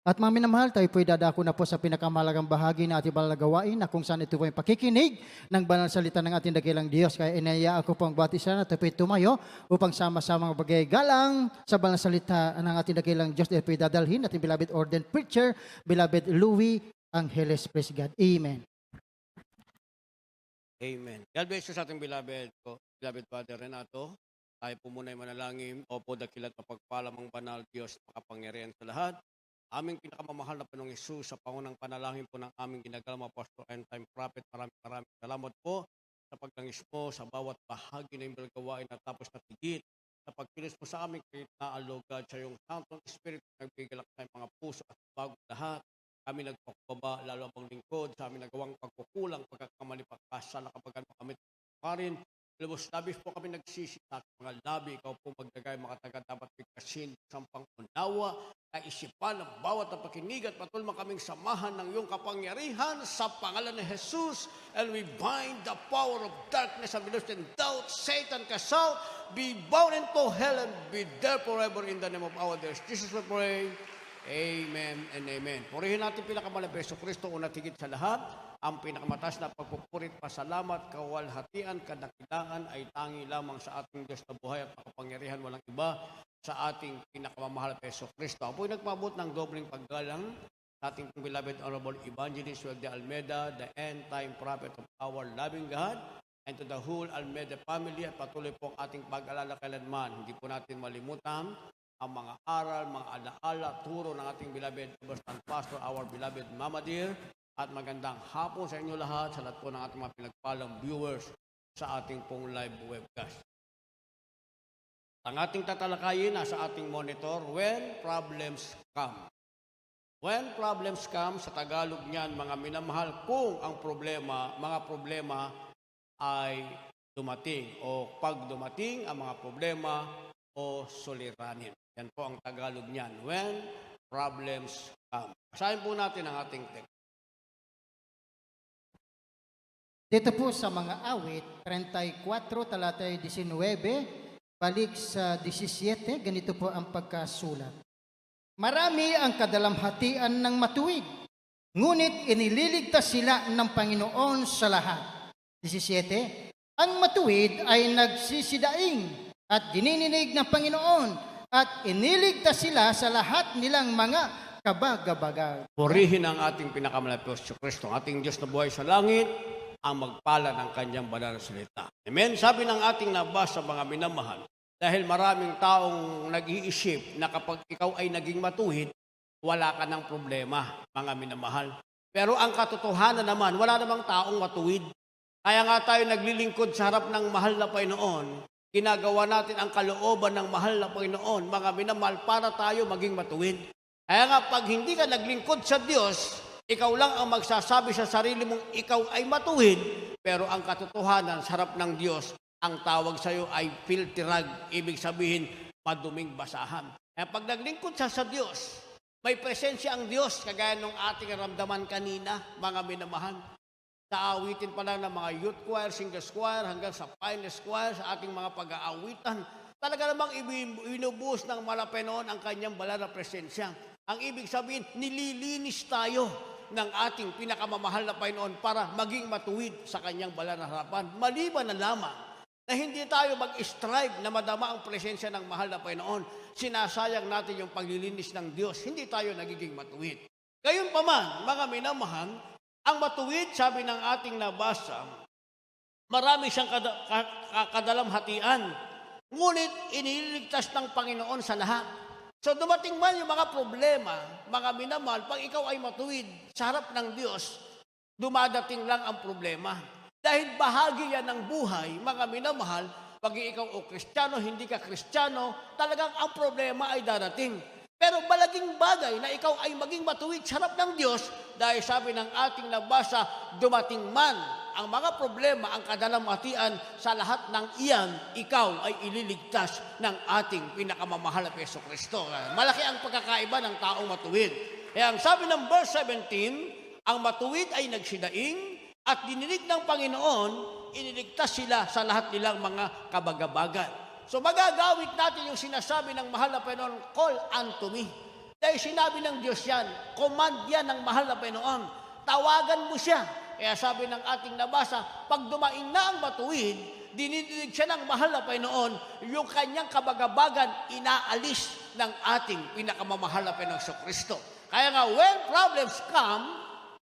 At mga minamahal, tayo po'y dadako na po sa pinakamahalagang bahagi na ating banal na gawain na kung saan ito po yung pakikinig ng banal na salita ng ating dakilang Diyos. Kaya inayaan ko po ang bawat isa na tayo po'y tumayo upang sama-sama magbagay galang sa banal na salita ng ating dakilang Diyos. Ito po'y dadalhin ating beloved ordained preacher, beloved Louis Angeles. Praise God. Amen. Amen. God bless you sa ating beloved Father Renato. Tayo po muna ay manalangin. Opo, dakilat na pagpalamang banal Diyos, makapangyarihan sa lahat. Aming pinakamamahal na Panginoong Hesus, sa pangunang panalangin po ng aming ginagalang Apostle and Time Prophet, maraming salamat po sa pagtangis mo sa bawat bahagi na yung gawain at tapos na tigit sa pagkilos mo sa aming kahit na alugad sa iyong Santong Espiritu nagbigalak sa mga puso at bago lahat. Kami nagpakbaba, lalo ang lingkod sa aming nagawang pagkukulang, pagkakamali, pagkasala kapag ano kami parin. Labos-labis po kami nagsisi sa mga labi. Ikaw po magdagay, makataga, dapat bigkasin, sampang unawa, kaisipan ng bawat na pakinig at patulma kaming samahan ng iyong kapangyarihan sa pangalan ni Jesus. And we bind the power of darkness and and doubt, Satan cast out, be bound into hell and be there forever in the name of our Lord Jesus we pray. Amen and amen. Purihin natin pinakamalay Yesu Kristo, una tigit sa lahat. Ang pinakamataas na pagpupurit, pasalamat, kawalhatian, kadakilaan ay tangi lamang sa ating Diyos na buhay at makapangyarihan walang iba sa ating pinakamamahal na Yesu Kristo. Ang po'y nagpabot ng dobling paggalang sa ating beloved Honorable Evangelist Welde Almeida, the end-time prophet of our loving God, and to the whole Almeida family at patuloy po ang ating pag-alala kailanman. Hindi po natin malimutan ang mga aral, mga alaala, turo ng ating beloved Assistant Pastor, our beloved Mama Dear, at magandang hapon sa inyo lahat, sa lahat po ng ating mga pinagpalang viewers sa ating pong live webcast. Ang ating tatalakayin nasa ating monitor, when problems come. When problems come, sa Tagalog niyan, mga minamahal, kung ang mga problema ay dumating o pag dumating ang mga problema o suliranin. Yan po ang Tagalog niyan, when problems come. Basahin po natin ang ating text. Dito po sa mga awit, 34, talatay 19, balik sa 17, ganito po ang pagkasulat. Marami ang kadalamhatian ng matuwid, ngunit iniligtas sila ng Panginoon sa lahat. 17, ang matuwid ay nagsisidaing at dinininig ng Panginoon at iniligtas sila sa lahat nilang mga kabagabaga. Purihin ang ating pinakamalapos si Kristo, ang ating Diyos na buhay sa langit, ang magpala ng kanyang banal na salita. Amen? Sabi ng ating nabasa mga minamahal, dahil maraming taong nag-iisip na kapag ikaw ay naging matuwid, wala ka ng problema, mga minamahal. Pero ang katotohanan naman, wala namang taong matuwid. Kaya nga tayo naglilingkod sa harap ng mahal na Panginoon, ginagawa natin ang kalooban ng mahal na Panginoon, mga minamahal, para tayo maging matuwid. Kaya nga, pag hindi ka naglingkod sa Diyos, ikaw lang ang magsasabi sa sarili mong ikaw ay matuwid, pero ang katotohanan sa harap ng Diyos, ang tawag sa iyo ay filthy rag, ibig sabihin, maduming basahan. Kaya pag naglingkod sa Diyos, may presensya ang Diyos, kagaya nung ating ramdaman kanina, mga minamahal. Sa awitin pa lang ng mga youth choir, singles choir, hanggang sa finest choir, sa ating mga pag-aawitan, talaga namang inubuhos ng Malapenoon ang kanyang banal na presensya. Ang ibig sabihin, nililinis tayo ng ating pinakamamahal na Panginoon para maging matuwid sa kanyang banal na harapan. Maliban na lamang na hindi tayo mag-strive na madama ang presensya ng mahal na Panginoon, sinasayang natin yung paglilinis ng Diyos, hindi tayo nagiging matuwid. Gayunpaman, mga minamahal, ang matuwid, sabi ng ating nabasa, marami siyang kadalamhatian, ngunit iniligtas ng Panginoon sa lahat. So dumating man yung mga problema, mga minamahal, pag ikaw ay matuwid sa harap ng Diyos, dumadating lang ang problema. Dahil bahagi yan ng buhay, mga minamahal, pag ikaw o Kristiyano, hindi ka Kristiyano, talagang ang problema ay darating. Pero malaging bagay na ikaw ay maging matuwid sa harap ng Diyos dahil sabi ng ating nabasa, dumating man ang mga problema, ang kadalamhatian, sa lahat ng iyan, ikaw ay ililigtas ng ating pinakamamahal na Yesu Kristo. Malaki ang pagkakaiba ng taong matuwid. Kaya ang sabi ng verse 17, ang matuwid ay nagsidaing at dininig ng Panginoon, iniligtas sila sa lahat nilang mga kabagabagan. So magagawit natin yung sinasabi ng mahal na Panginoon, call unto me. Dahil sinabi ng Diyos yan, command yan ng mahal na Panginoon. Tawagan mo siya. Kaya sabi ng ating nabasa, pag dumaing na ang matuwid, dinidinig siya ng mahal na Panginoon, yung kanyang kabagabagan inaalis ng ating pinakamamahal na Panginoong Kristo. Kaya nga, when problems come,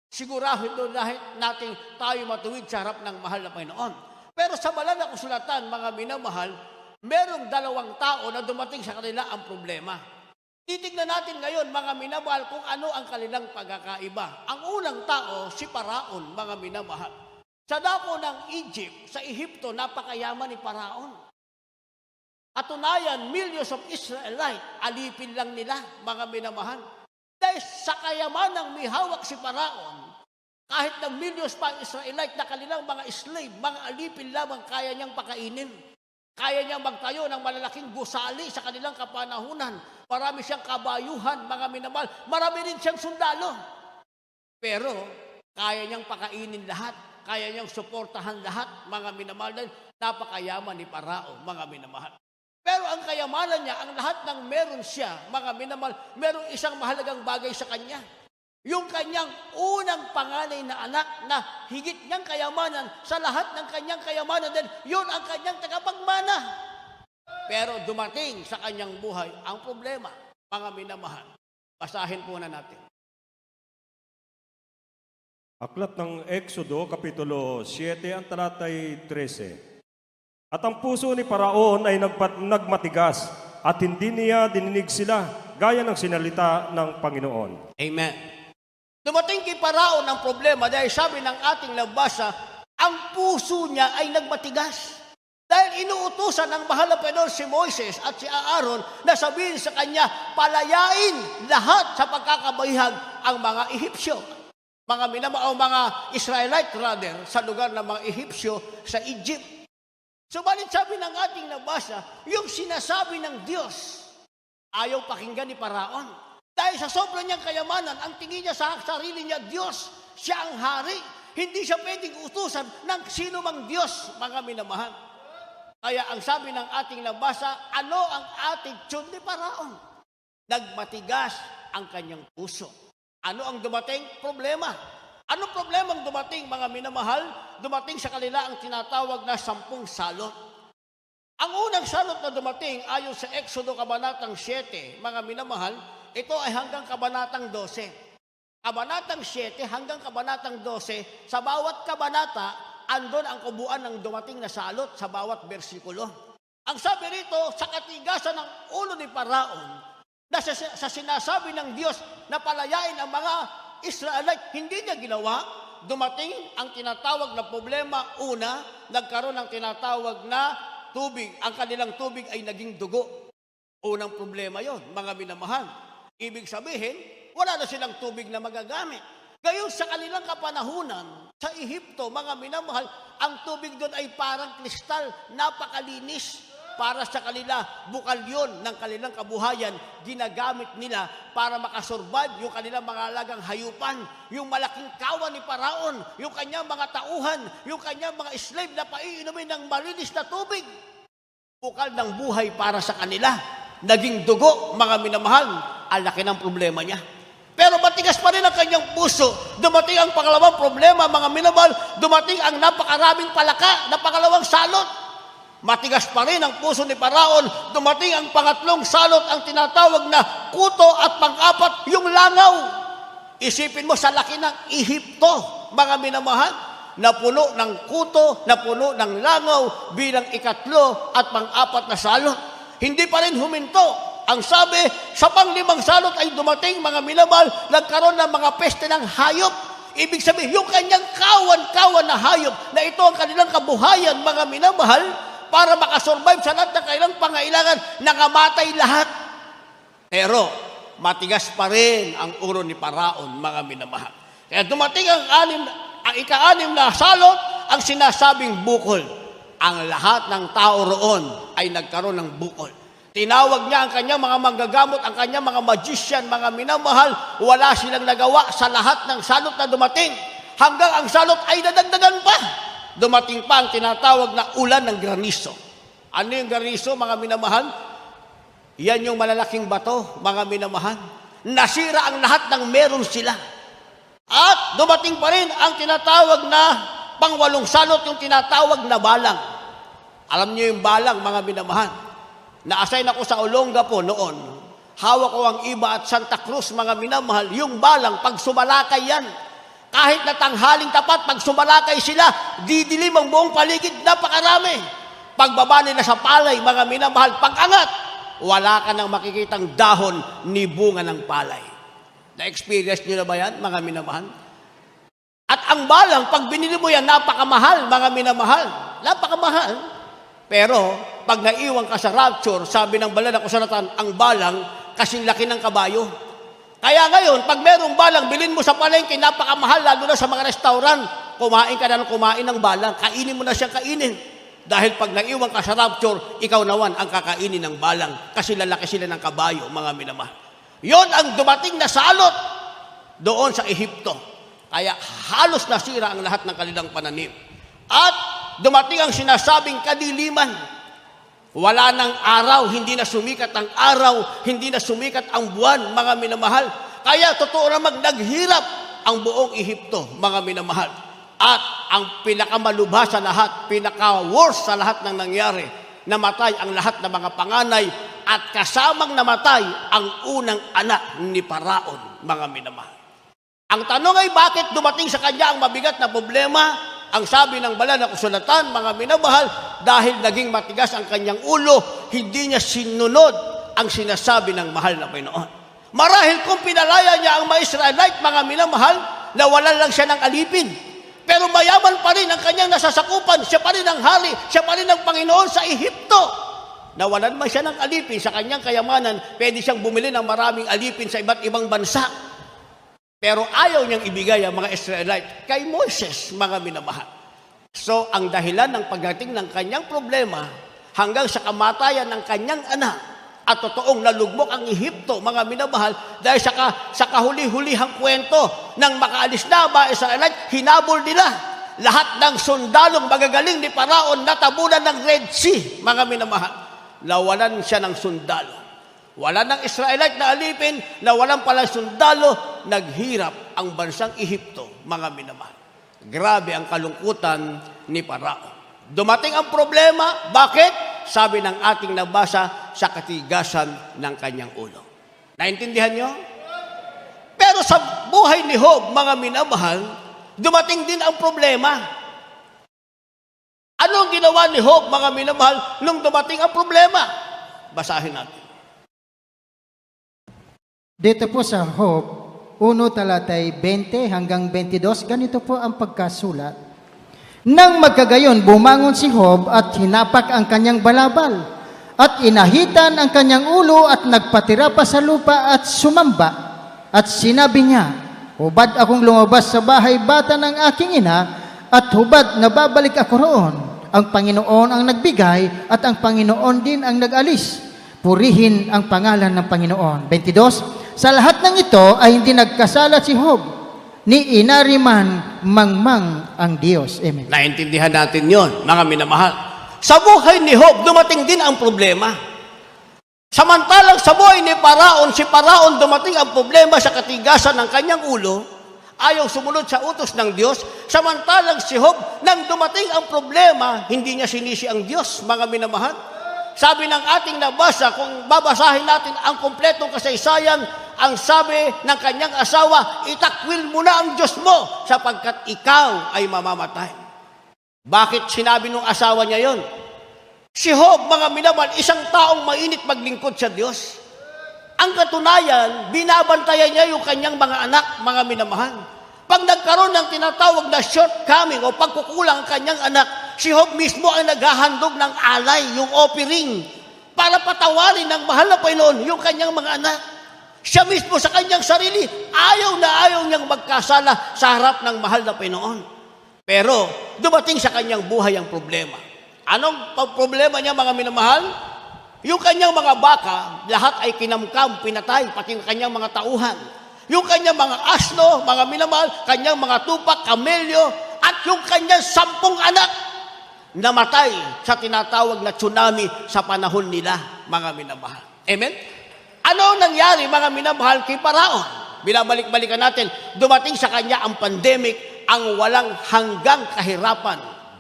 sigurado natin tayo matuwid sa harap ng mahal na Panginoon. Pero sa banal na kasulatan, mga minamahal, merong dalawang tao na dumating sa kanila ang problema. Titignan natin ngayon, mga minamahal, kung ano ang kanilang pagkakaiba. Ang unang tao, si Paraon, mga minamahal. Sa dako ng Egypt, sa Ehipto, napakayaman ni Paraon. Katunayan, millions of Israelites, alipin lang nila, mga minamahal. Dahil sa kayamanang may hawak si Paraon, kahit na millions pa ang Israelite na kanilang mga slave, mga alipin lamang kaya niyang pakainin. Kaya niyang magtayo ng malalaking gusali sa kanilang kapanahunan. Marami siyang kabayuhan, mga minamahal. Marami rin siyang sundalo. Pero, kaya niyang pakainin lahat. Kaya niyang suportahan lahat, mga minamahal. Dahil napakayaman ni Paraon, mga minamahal. Pero ang kayamanan niya, ang lahat ng meron siya, mga minamahal, merong isang mahalagang bagay sa kanya. Yung kanyang unang panganay na anak na higit niyang kayamanan sa lahat ng kanyang kayamanan din, yun ang kanyang tagapagmana. Pero dumating sa kanyang buhay ang problema, mga minamahal. Basahin po na natin. Aklat ng Exodo, Kapitulo 7, ang talatay 13. At ang puso ni Paraon ay nagmatigas at hindi niya dininig sila gaya ng sinalita ng Panginoon. Amen. Dumating kay Paraon ang problema dahil sabi ng ating nabasa, ang puso niya ay nagmatigas. Dahil inuutusan ng mahal na Panginoon si Moises at si Aaron na sabihin sa kanya, palayain lahat sa pagkakabayhag ang mga Ehipsyo. Mga mga Israelite rather, sa lugar ng mga Ehipsyo sa Egypt. Subalit sabi ng ating nabasa, yung sinasabi ng Diyos, ayaw pakinggan ni Paraon. Dahil sa sobrang niyang kayamanan, ang tingin niya sa sarili niya, Diyos, siya ang hari. Hindi siya pwedeng utusan ng sino mang Diyos, mga minamahal. Kaya ang sabi ng ating nabasa, ano ang attitude ni Paraon? Nagmatigas ang kanyang puso. Ano ang dumating? Problema. Ano problemang dumating, mga minamahal? Dumating sa kanila ang tinatawag na 10 salot. Ang unang salot na dumating, ayon sa Exodo Kabanatang 7, mga minamahal, ito ay hanggang Kabanatang 12. Kabanatang 7 hanggang Kabanatang 12, sa bawat kabanata, andon ang kubuan ng dumating na salot sa bawat bersikulo. Ang sabi rito, sa katigasan ng ulo ni Paraon, na sa sinasabi ng Diyos na palayain ang mga Israelite, hindi niya ginawa. Dumating ang tinatawag na problema. Una, nagkaroon ng tinatawag na tubig. Ang kanilang tubig ay naging dugo. Unang problema yon, mga minamahal. Ibig sabihin, wala na silang tubig na magagamit. Gayon sa kanilang kapanahunan, sa Ehipto, mga minamahal, ang tubig doon ay parang kristal, napakalinis. Para sa kanila, bukal yun ng kanilang kabuhayan, ginagamit nila para makasurvive yung kanilang mga alagang hayupan, yung malaking kawan ni Paraon, yung kanyang mga tauhan, yung kanyang mga slave na paiinumin ng malinis na tubig. Bukal ng buhay para sa kanila. Naging dugo, mga minamahal, ang laki ng problema niya. Pero matigas pa rin ang kanyang puso. Dumating ang pangalawang problema, mga minamahal, dumating ang napakaraming palaka na pangalawang salot. Matigas pa rin ang puso ni Paraon. Dumating ang pangatlong salot, ang tinatawag na kuto, at pang-apat, yung langaw. Isipin mo sa laki ng Ehipto, mga minamahal, na puno ng kuto, na puno ng langaw bilang ikatlo at pang-apat na salot. Hindi pa rin huminto. Ang sabi, sa pang-limang salot ay dumating, mga minamahal, nagkaroon ng mga peste ng hayop. Ibig sabihin, yung kanyang kawan-kawan na hayop, na ito ang kanilang kabuhayan, mga minamahal, para makasurvive sa lahat ng kailang pangailangan, nangamatay lahat. Pero, matigas pa rin ang ulo ni Paraon, mga minamahal. Kaya dumating ang ika-anim na salot, ang sinasabing bukol. Ang lahat ng tao roon ay nagkaroon ng bukol. Tinawag niya ang kanyang mga manggagamot, ang kanyang mga magician, mga minamahal, wala silang nagawa sa lahat ng salot na dumating. Hanggang ang salot ay nadagdagan pa. Dumating pa ang tinatawag na ulan ng granizo. Ano yung granizo, mga minamahal? Yan yung malalaking bato, mga minamahal. Nasira ang lahat ng meron sila. At dumating pa rin ang tinatawag na pangwalong salot, yung tinatawag na balang. Alam niyo yung balang, mga minamahal. Na-assign ako sa Olongapo noon. Hawak ko ang Iba at Santa Cruz, mga minamahal. Yung balang, pag sumalakay yan, kahit na tanghaling tapat, pag sumalakay sila, didilim ang buong paligid, napakarami. Pagbaba nila sa palay, mga minamahal, pag-angat, wala ka nang makikitang dahon ni bunga ng palay. Na-experience nyo na ba yan, mga minamahal? At ang balang, pag binili mo yan, napakamahal, mga minamahal. Napakamahal. Pero, pag naiwan ka sa rapture, sabi ng banal na kasulatan, ang balang, kasing laki ng kabayo. Kaya ngayon, pag merong balang, bilhin mo sa palengke, napakamahal, lalo na sa mga restaurant, kumain ka na ng kumain ng balang, kainin mo na siyang kainin. Dahil pag naiwan ka sa rapture, ikaw naman ang kakainin ng balang, kasi lalaki sila ng kabayo, mga minamahal. Yon ang dumating na salot doon sa Ehipto. Kaya halos nasira ang lahat ng kanilang pananim. At dumating ang sinasabing kadiliman. Wala nang araw, hindi na sumikat ang araw, hindi na sumikat ang buwan, mga minamahal. Kaya totoo namang naghirap ang buong Ehipto, mga minamahal. At ang pinakamalubha sa lahat, pinaka-worst sa lahat ng nangyari, namatay ang lahat ng mga panganay at kasamang namatay ang unang anak ni Paraon, mga minamahal. Ang tanong ay bakit dumating sa kanya ang mabigat na problema? Ang sabi ng banal na kasulatan, mga minamahal, dahil naging matigas ang kanyang ulo, hindi niya sinunod ang sinasabi ng mahal na Panginoon. Marahil kung pinalaya niya ang mga Israelite, mga minamahal, nawalan lang siya ng alipin. Pero mayaman pa rin ang kanyang nasasakupan, siya pa rin ang hari, siya pa rin ang Panginoon sa Ehipto. Nawalan man siya ng alipin sa kanyang kayamanan, pwede siyang bumili ng maraming alipin sa iba't ibang bansa. Pero ayaw niyang ibigay ang mga Israelite kay Moses, mga minamahal. So, ang dahilan ng pagdating ng kanyang problema hanggang sa kamatayan ng kanyang anak at totoong nalugmok ang Ehipto, mga minamahal, dahil sa kahuli-hulihang kwento ng makaalis na mga Israelite, hinabol nila lahat ng sundalong magagaling ni Paraon natabunan ng Red Sea, mga minamahal. Nawalan siya ng sundalo. Wala ng Israelite na alipin, na walang palang sundalo, naghirap ang bansang Ehipto, mga minamahal. Grabe ang kalungkutan ni Paraon. Dumating ang problema, bakit? Sabi ng ating nabasa sa katigasan ng kanyang ulo. Naintindihan nyo? Pero sa buhay ni Job, mga minamahal, dumating din ang problema. Anong ginawa ni Job, mga minamahal, nung dumating ang problema? Basahin natin. Dito po sa Job 1 talatay 20 hanggang 22, ganito po ang pagkasulat. Nang magkagayon, bumangon si Job at hinapak ang kanyang balabal at inahitan ang kanyang ulo at nagpatira pa sa lupa at sumamba. At sinabi niya, hubad akong lumabas sa bahay bata ng aking ina at hubad na babalik ako roon. Ang Panginoon ang nagbigay at ang Panginoon din ang nag-alis. Purihin ang pangalan ng Panginoon. 22, sa lahat ng ito ay hindi nagkasala si Job, ni inariman mangmang ang Diyos. Amen. Naintindihan natin yon, mga minamahal. Sa buhay ni Job, dumating din ang problema. Samantalang sa buhay ni Paraon, si Paraon dumating ang problema sa katigasan ng kanyang ulo, ayaw sumunod sa utos ng Diyos. Samantalang si Job, nang dumating ang problema, hindi niya sinisi ang Diyos, mga minamahal. Sabi ng ating nabasa, kung babasahin natin ang kompletong kasaysayan, ang sabi ng kanyang asawa, itakwil mo na ang Diyos mo sapagkat ikaw ay mamamatay. Bakit sinabi ng asawa niya yon? Si Job, mga minamahal, isang taong mainit maglingkod sa Diyos. Ang katunayan, binabantayan niya yung kanyang mga anak, mga minamahal. Pag nagkaroon ng tinatawag na shortcoming o pagkukulang ang kanyang anak, si Job mismo ang naghahandog ng alay, yung offering, para patawarin ng mahal na Panginoon yung kanyang mga anak. Siya mismo sa kanyang sarili, ayaw na ayaw niyang magkasala sa harap ng mahal na Panginoon. Pero dumating sa kanyang buhay ang problema. Anong problema niya, mga minamahal? Yung kanyang mga baka, lahat ay kinamkam, pinatay, pati ang kanyang mga tauhan. Yung kanyang mga asno, mga minamahal, kanyang mga tupak, kamelyo, at yung kanyang 10 anak, namatay sa tinatawag na tsunami sa panahon nila, mga minamahal. Amen? Ano nangyari, mga minamahal, kay Paraon? Binabalik-balikan natin, dumating sa kanya ang pandemic, ang walang hanggang kahirapan.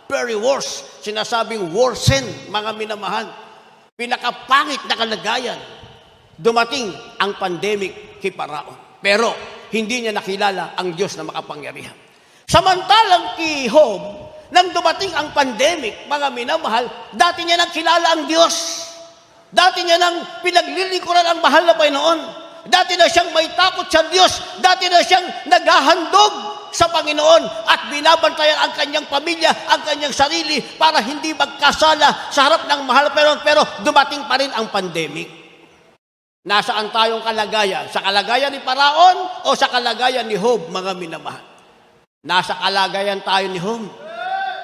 Very worse, sinasabing worsen, mga minamahal. Pinakapangit na kalagayan. Dumating ang pandemic kay Paraon. Pero hindi niya nakilala ang Diyos na makapangyarihan. Samantalang kay Job, nang dumating ang pandemic, mga minamahal, dati niya nang kilala ang Diyos. Dati niya nang pinaglilingkuran ang mahal na Panginoon. Dati na siyang may takot sa Diyos. Dati na siyang naghahandog sa Panginoon at binabantayan ang kanyang pamilya, ang kanyang sarili para hindi magkasala sa harap ng mahal na Panginoon. Pero dumating pa rin ang pandemic. Nasaan tayong kalagayan? Sa kalagayan ni Paraon o sa kalagayan ni Job, mga minamahal? Nasa kalagayan tayo ni Job.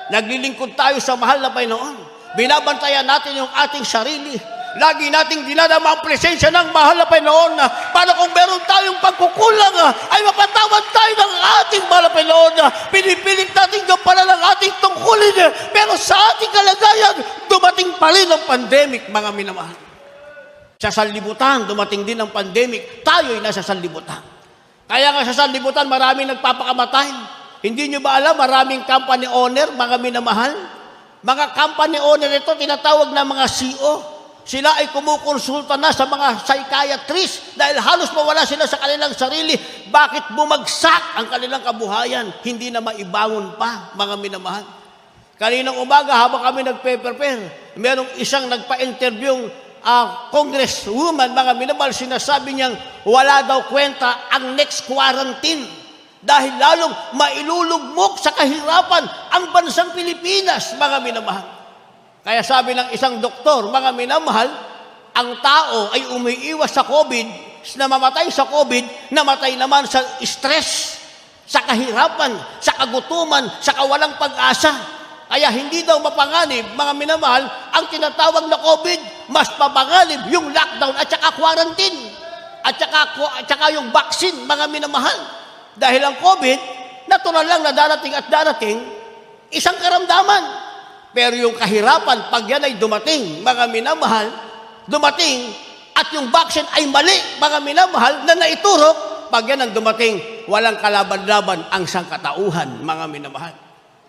Naglilingkod tayo sa mahal na Panginoon. Binabantayan natin yung ating sarili. Lagi nating dinadama ang presensya ng mahal na Panginoon para kung meron tayong pagkukulang ay mapatawad tayo ng ating mahal na Panginoon. Pinipilit natin gampanan ang ating tungkulin. Pero sa ating kalagayan, dumating pa rin ang pandemic, mga minamahal. Sa sanlibutan, dumating din ang pandemic. Tayo'y nasa sanlibutan. Kaya nga sa sanlibutan, maraming nagpapakamatay. Hindi nyo ba alam, maraming company owner, mga minamahal? Mga company owner ito, tinatawag na mga CEO. Sila ay kumukonsulta na sa mga psychiatrist dahil halos mawala sila sa kanilang sarili. Bakit bumagsak ang kanilang kabuhayan? Hindi na maibangon pa, mga minamahal. Kaninang umaga, habang kami nagpe-prepare, merong isang nagpa-interview congresswoman, mga minamahal, sinasabi niyang wala daw kwenta ang next quarantine. Dahil lalong mailulugmok sa kahirapan ang bansang Pilipinas, mga minamahal. Kaya sabi ng isang doktor, mga minamahal, ang tao ay umiiwas sa COVID, namamatay sa COVID, namatay naman sa stress, sa kahirapan, sa kagutuman, sa kawalang pag-asa. Kaya hindi daw mapanganib, mga minamahal, ang tinatawag na COVID, mas mapanganib yung lockdown at saka quarantine, at saka yung vaccine, mga minamahal. Dahil ang COVID, natural lang na darating, isang karamdaman. Pero yung kahirapan, pag yan ay dumating, mga minamahal, dumating, at yung vaccine ay mali, mga minamahal, na naiturok, pag yan ang dumating, walang kalaban-laban ang sangkatauhan, mga minamahal.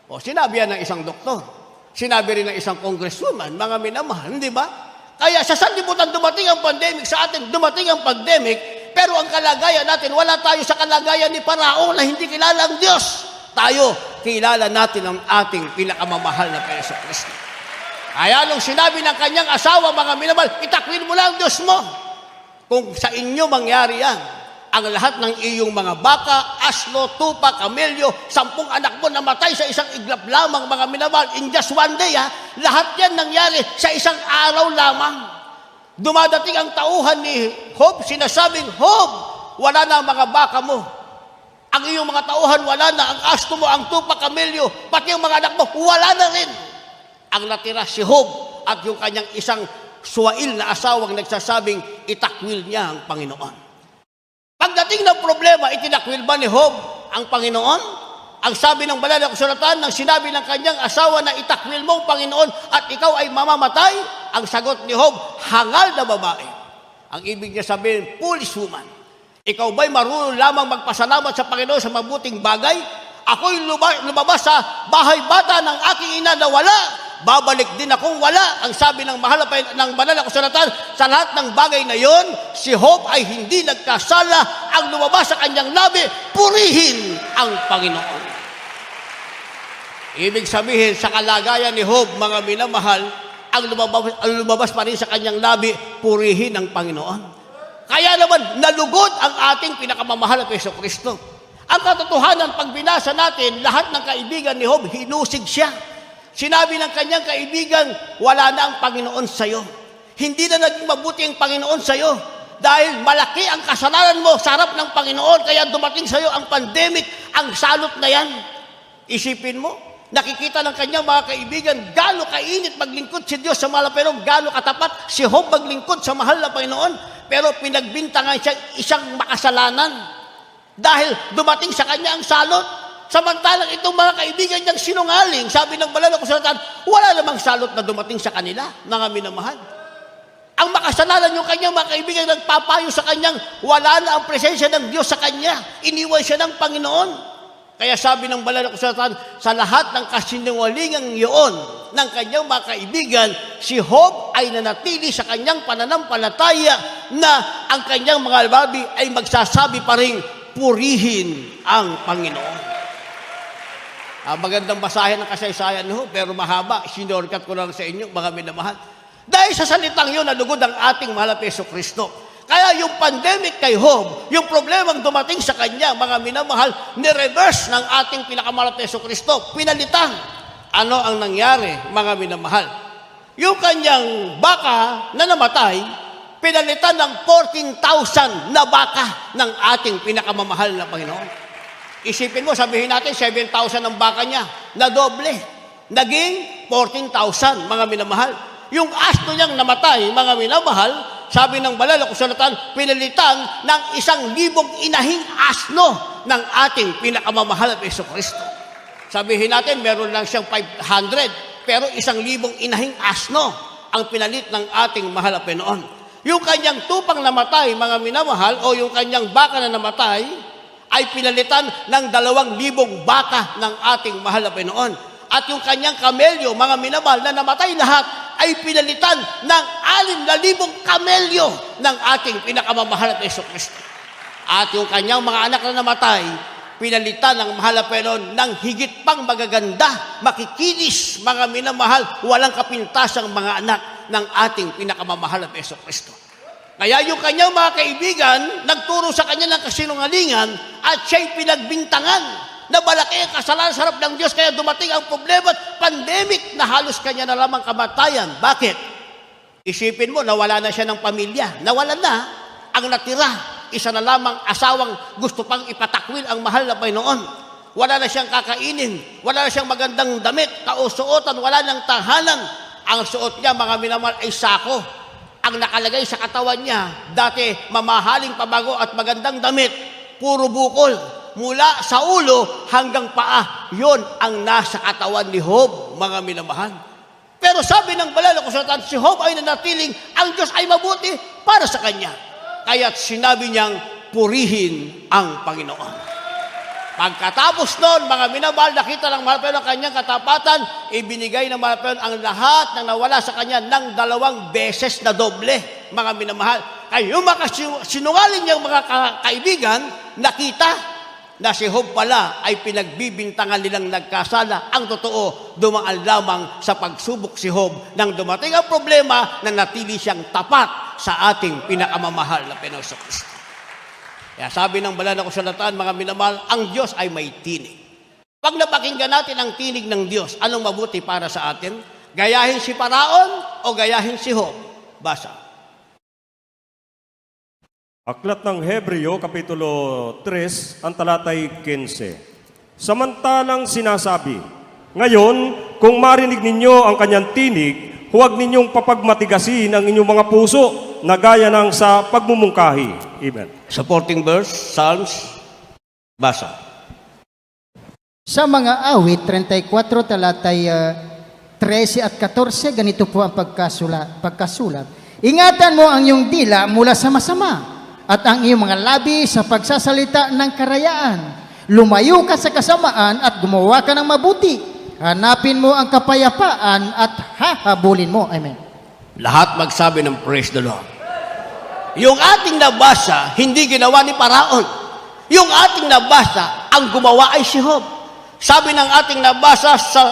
O sinabi yan ng isang doktor. Sinabi rin ng isang congresswoman, mga minamahal, hindi ba? Kaya sa sanlibutan dumating ang pandemic, sa atin dumating ang pandemic, pero ang kalagayan natin, wala tayo sa kalagayan ni Paraon na hindi kilala ang Diyos. Tayo, kilala natin ang ating pinakamamahal na Panginoon Kristo. Kaya nung sinabi ng kanyang asawa, mga minamahal, itakwil mo lang ang Diyos mo. Kung sa inyo mangyari yan, ang lahat ng iyong mga baka, asno, tupa, kamelyo, 10 anak mo namatay sa isang iglap lamang, mga minamahal, in just one day, lahat yan nangyari sa isang araw lamang. Dumadating ang tauhan ni Job, sinasabing, Job, wala na ang mga baka mo. Ang iyong mga tauhan, wala na. Ang asto mo, ang tupa, kamelyo, pati yung mga anak mo, wala na rin. Ang natira si Job at yung kanyang isang suwail na asawang nagsasabing, itakwil niya ang Panginoon. Pagdating ng problema, itinakwil ba ni Job ang Panginoon? Ang sabi ng banal na kasulatan, nang sinabi ng kanyang asawa na itakwil mo ang Panginoon at ikaw ay mamamatay, ang sagot ni Job, hangal na babae. Ang ibig niya sabihin, foolish woman. Ikaw ba'y marunong lamang magpasalamat sa Panginoon sa mabuting bagay? Ako'y lumabas sa bahay bata ng aking ina na wala. Babalik din akong wala. Ang sabi ng ng banal na kasulatan, sa lahat ng bagay na yon, si Job ay hindi nagkasala. Ang lumabas sa kanyang labi, purihin ang Panginoon. Ibig sabihin, sa kalagayan ni Job, mga minamahal, ang lumabas pa rin sa kanyang labi, purihin ang Panginoon. Kaya naman, nalugod ang ating pinakamamahal na Panginoon Kristo. Ang katotohanan, pag binasa natin, lahat ng kaibigan ni Job, hinusig siya. Sinabi ng kanyang kaibigan, wala na ang Panginoon sa'yo. Hindi na naging mabuti ang Panginoon sa'yo. Dahil malaki ang kasalanan mo sa harap ng Panginoon, kaya dumating sa'yo ang pandemic, ang salot na yan. Isipin mo, nakikita ng kanyang mga kaibigan, gaano kainit maglingkod si Diyos sa mahal na Panginoon, gaano katapat si Job maglingkod sa mahal na Panginoon, pero pinagbintangan siya isang makasalanan. Dahil dumating sa kanya ang salot. Samantalang itong mga kaibigan niyang sinungaling, sabi ng banal na kasulatan, wala namang salot na dumating sa kanila, mga minamahal. Ang makasalanan yung kanyang mga kaibigan nagpapayo sa kanyang wala na ang presensya ng Diyos sa kanya. Iniwan siya ng Panginoon. Kaya sabi ng banal na kasulatan, sa lahat ng kasinungalingang iyon ng kanyang mga kaibigan, si Job ay nanatili sa kanyang pananampalataya na ang kanyang mga labi ay magsasabi pa rin, purihin ang Panginoon. Magandang basahin ng kasaysayan ho, pero mahaba. Sinorkat ko lang sa inyo, mga minamahal. Dahil sa salitang yun, nalugod ang ating mahal na Jesucristo. Kaya yung pandemic kay Job, yung problemang dumating sa kanya, mga minamahal, ni-reverse ng ating pinakamahal na Jesucristo. Pinalitan. Ano ang nangyari, mga minamahal? Yung kanyang baka na namatay, pinalitan ng 14,000 na baka ng ating pinakamamahal na Panginoon. Isipin mo, sabihin natin, 7,000 ang baka niya, na doble. Naging 14,000, mga minamahal. Yung asno niyang namatay, mga minamahal, sabi ng banal na kasulatan, pinalitan ng 1,000 inahing asno ng ating pinakamamahal na Jesucristo. Sabihin natin, meron lang siyang 500, pero 1,000 inahing asno ang pinalit ng ating mahal na Panginoon. Yung kanyang tupang namatay, mga minamahal, o yung kanyang baka na namatay, ay pinalitan ng 2,000 baka ng ating mahal na Panginoon. At yung kanyang kamelyo, mga minamahal, na namatay lahat, ay pinalitan ng 6,000 kamelyo ng ating pinakamamahal na Jesucristo. At yung kanyang mga anak na namatay, pinalitan ng mahal na Panginoon ng higit pang magaganda, makikinis, mga minamahal, walang kapintasang mga anak ng ating pinakamamahal na Jesucristo. Kaya yung kanyang mga kaibigan, nagturo sa kanya ng kasinungalingan at siya'y pinagbintangan na malaki ang kasalanan sa harap ng Diyos, kaya dumating ang problema at pandemic na halos kanya na lamang kamatayan. Bakit? Isipin mo, nawala na siya ng pamilya. Nawala na ang natira. Isa na lamang asawang gusto pang ipatakwil ang mahal na Panginoon. Wala na siyang kakainin. Wala na siyang magandang damit, kausuotan, wala nang tahanan. Ang suot niya, mga minamahal, ay sako. Ang nakalagay sa katawan niya, dati mamahaling pabago at magandang damit, puro bukol. Mula sa ulo hanggang paa, yon ang nasa katawan ni Job, mga minamahal. Pero sabi ng banal na kasulatan, si Job ay nanatiling, ang Diyos ay mabuti para sa kanya. Kaya't sinabi niyang, purihin ang Panginoon. Pagkatapos noon, mga minamahal, nakita ng mahal ng kanyang katapatan, ibinigay ng mahal ang lahat ng nawala sa kanya ng 2 beses na doble, mga minamahal. Kaya yung mga sinungaling niyang mga kaibigan, nakita na si Job pala ay pinagbibintangan nilang nagkasala. Ang totoo, dumaan lamang sa pagsubok si Job nang dumating ang problema na natili siyang tapat sa ating pinakamamahal na Panginoon. Kaya sabi ng banal na kasulatan, mga minamahal, ang Diyos ay may tinig. Pag napakinggan natin ang tinig ng Diyos, anong mabuti para sa atin? Gayahin si Paraon o gayahin si Job? Basa. Aklat ng Hebreo, Kapitulo 3, ang talatay 15. Samantalang sinasabi, ngayon, kung marinig ninyo ang kanyang tinig, huwag ninyong papagmatigasin ang inyong mga puso na gaya ng sa pagmumungkahi. Amen. Supporting verse, Psalms, basa. Sa mga awit, 34, talatay 13 at 14, ganito po ang pagkasulat. Ingatan mo ang iyong dila mula sa masama at ang iyong mga labi sa pagsasalita ng karayaan. Lumayo ka sa kasamaan at gumawa ka ng mabuti. Hanapin mo ang kapayapaan at hahabulin mo. Amen. Lahat magsabi ng praise the Lord. Yung ating nabasa, hindi ginawa ni Paraon. Yung ating nabasa, ang gumawa ay si Job. Sabi ng ating nabasa sa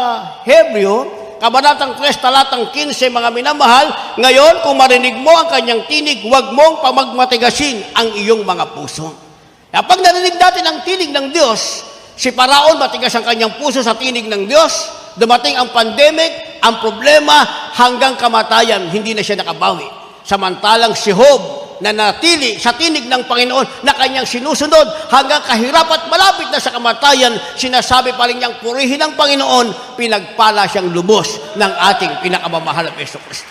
Hebreo, Kabanatang 3, talatang 15, mga minamahal, ngayon kung marinig mo ang kanyang tinig, huwag mong pamagmatigasin ang iyong mga puso. Kaya pag narinig natin ang tinig ng Diyos, si Paraon matigas ang kanyang puso sa tinig ng Diyos, dumating ang pandemic, ang problema, hanggang kamatayan, hindi na siya nakabawi. Samantalang si Job, na natili sa tinig ng Panginoon na kanyang sinusunod hanggang kahirap at malapit na sa kamatayan, sinasabi pa rin niyang purihin ng Panginoon, pinagpala siyang lubos ng ating pinakamamahal na Jesucristo.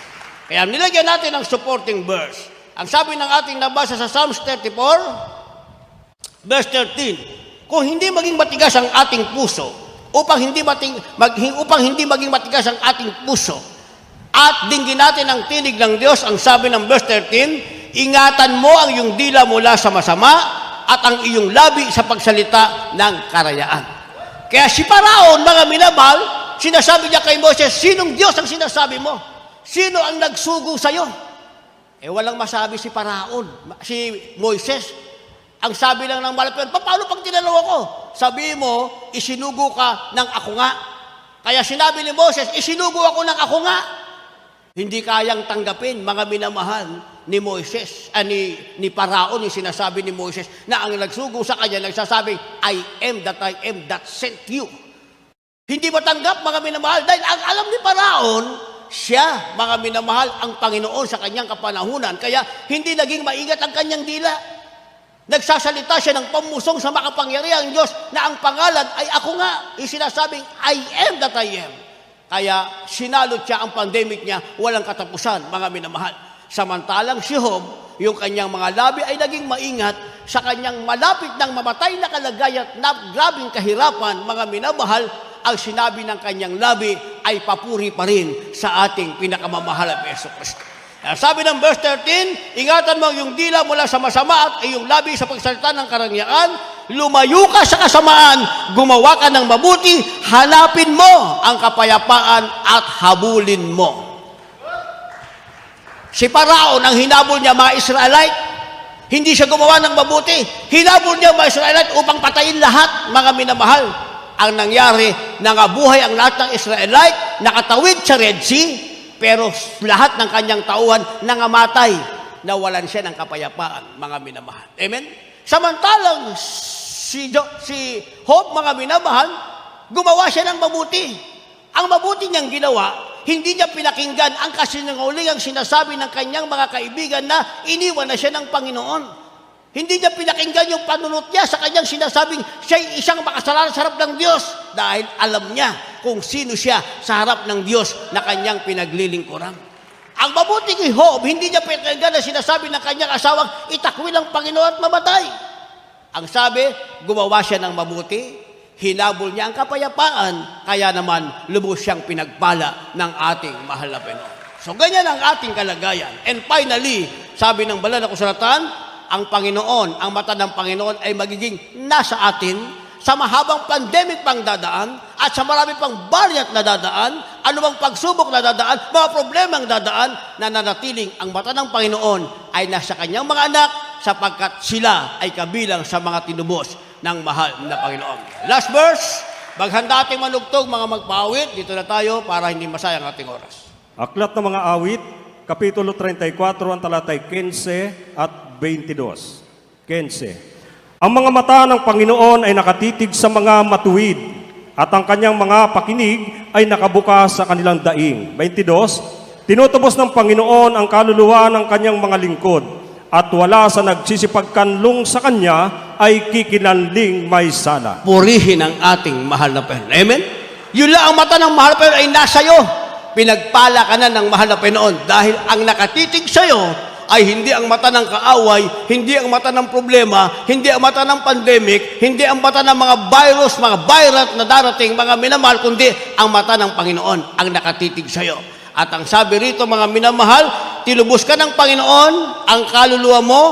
Kaya nilagyan natin ang supporting verse. Ang sabi ng ating nabasa sa Psalms 34, verse 13, kung hindi maging matigas ang ating puso, upang hindi maging matigas ang ating puso, At dinggin natin ang tinig ng Diyos, ang sabi ng verse 13, ingatan mo ang iyong dila mula sa masama at ang iyong labi sa pagsalita ng karayaan. Kaya si Paraon, mga minamahal, sinasabi niya kay Moses, sinong Diyos ang sinasabi mo? Sino ang nagsugo sa'yo? Walang masabi si Paraon, si Moises. Ang sabi lang ng malapitan, paano pag tinanong ako? Sabi mo, isinugo ka ng ako nga. Kaya sinabi ni Moses, isinugo ako ng ako nga. Hindi kayang tanggapin, mga minamahal, ni Moises, ni Paraon, yung sinasabi ni Moises, na ang nagsugo sa kanya, nagsasabing, I am that sent you. Hindi matanggap, mga minamahal, dahil ang alam ni Paraon, siya, mga minamahal, ang Panginoon sa kanyang kapanahunan. Kaya hindi naging maingat ang kanyang dila. Nagsasalita siya ng pamusong sa makapangyarihang Diyos na ang pangalan ay ako nga. Yung sinasabing, I am that I am. Kaya sinalot siya ang pandemic niya, walang katapusan, mga minamahal. Samantalang si Job, yung kanyang mga labi ay naging maingat sa kanyang malapit ng mamatay na kalagayan na grabing kahirapan, mga minamahal, ang sinabi ng kanyang labi ay papuri pa rin sa ating pinakamamahal na Jesucristo. Sabi ng verse 13, ingatan mo yung dila mula sa masama at iyong labi sa pagsalita ng karangyaan, lumayo ka sa kasamaan, gumawa ka ng mabuti, hanapin mo ang kapayapaan at habulin mo. Si Paraon, ang hinabol niya mga Israelite, hindi siya gumawa ng mabuti. Hinabol niya mga Israelite upang patayin lahat, mga minamahal. Ang nangyari, nangabuhay ang lahat ng Israelite, nakatawid sa Red Sea, pero lahat ng kanyang tauhan nangamatay, nawalan siya ng kapayapaan, mga minamahal. Amen? Samantalang si Job, mga minamahal, gumawa siya ng mabuti. Ang mabuti niyang ginawa, hindi niya pinakinggan ang kasinungalingang sinasabi ng kanyang mga kaibigan na iniwan na siya ng Panginoon. Hindi niya pinakinggan yung panunot niya sa kanyang sinasabing siya'y isang makasalanan sa harap ng Diyos dahil alam niya kung sino siya sa harap ng Diyos na kanyang pinaglilingkuran. Ang mabuti kay Job, hindi niya pinakinggan na sinasabi ng kanyang asawang itakwil ang Panginoon at mamatay. Ang sabi, gumawa siya ng mabuti, hinabol niya ang kapayapaan, kaya naman lubos siyang pinagpala ng ating mahal na Panginoon. So ganyan ang ating kalagayan. And finally, sabi ng banal na kasulatan, ang Panginoon, ang mata ng Panginoon ay magiging nasa atin sa mahabang pandemic pang dadaan at sa marami pang bariyat na dadaan, anumang pagsubok na dadaan, mga problemang dadaan, na nanatiling ang mata ng Panginoon ay nasa kanyang mga anak sapagkat sila ay kabilang sa mga tinubos ng mahal na Panginoon. Last verse, maghanda ating manugtog, mga magpaawit. Dito na tayo para hindi masayang ating oras. Aklat ng mga awit, Kapitulo 34, ang talatay 15 at 22. 15. Ang mga mata ng Panginoon ay nakatitig sa mga matuwid, at ang kanyang mga pakinig ay nakabukas sa kanilang daing. 22. Tinutubos ng Panginoon ang kaluluwa ng kanyang mga lingkod, at wala sa nagsisipagkanlong sa kanya ay kikinanling may sala. Purihin ang ating mahal na Panginoon. Amen? Yun lang ang mata ng mahal na Panginoon ay nasa iyo. Pinagpala ka na ng mahal na Panginoon dahil ang nakatitig sa iyo ay hindi ang mata ng kaaway, hindi ang mata ng problema, hindi ang mata ng pandemic, hindi ang mata ng mga virus, mga virat na darating, mga minamahal, kundi ang mata ng Panginoon ang nakatitig sa iyo. At ang sabi rito, mga minamahal, tinubos ka ng Panginoon, ang kaluluwa mo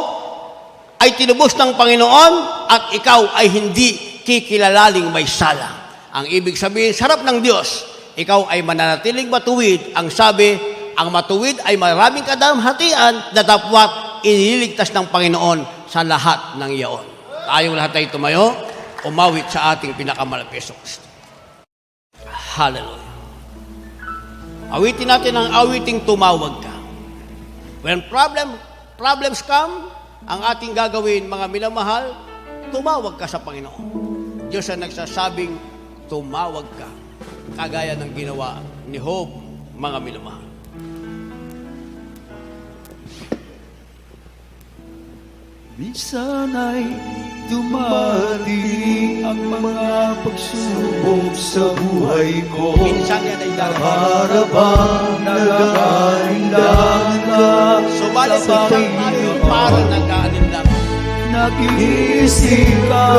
ay tinubos ng Panginoon at ikaw ay hindi kikilalaling may sala. Ang ibig sabihin, sa harap ng Diyos, ikaw ay mananatiling matuwid. Ang sabi, ang matuwid ay maraming kadamhatian na dapat iniligtas ng Panginoon sa lahat ng iyon. Tayong lahat ay tumayo, umawit sa ating pinakamahal na Jesucristo. Hallelujah. Awitin natin ang awiting tumawag ka. When problems come, ang ating gagawin, mga minamahal, tumawag ka sa Panginoon. Diyos ang nagsasabing, tumawag ka. Kagaya ng ginawa ni Job, mga minamahal. Minsan ay dumating ang mga pagsubok sa buhay ko. Minsan yan ay Harapang nag-aalinlangan ka. Subalit sa minsan tayo parang nag-aalinlangan. Nag-iisip ka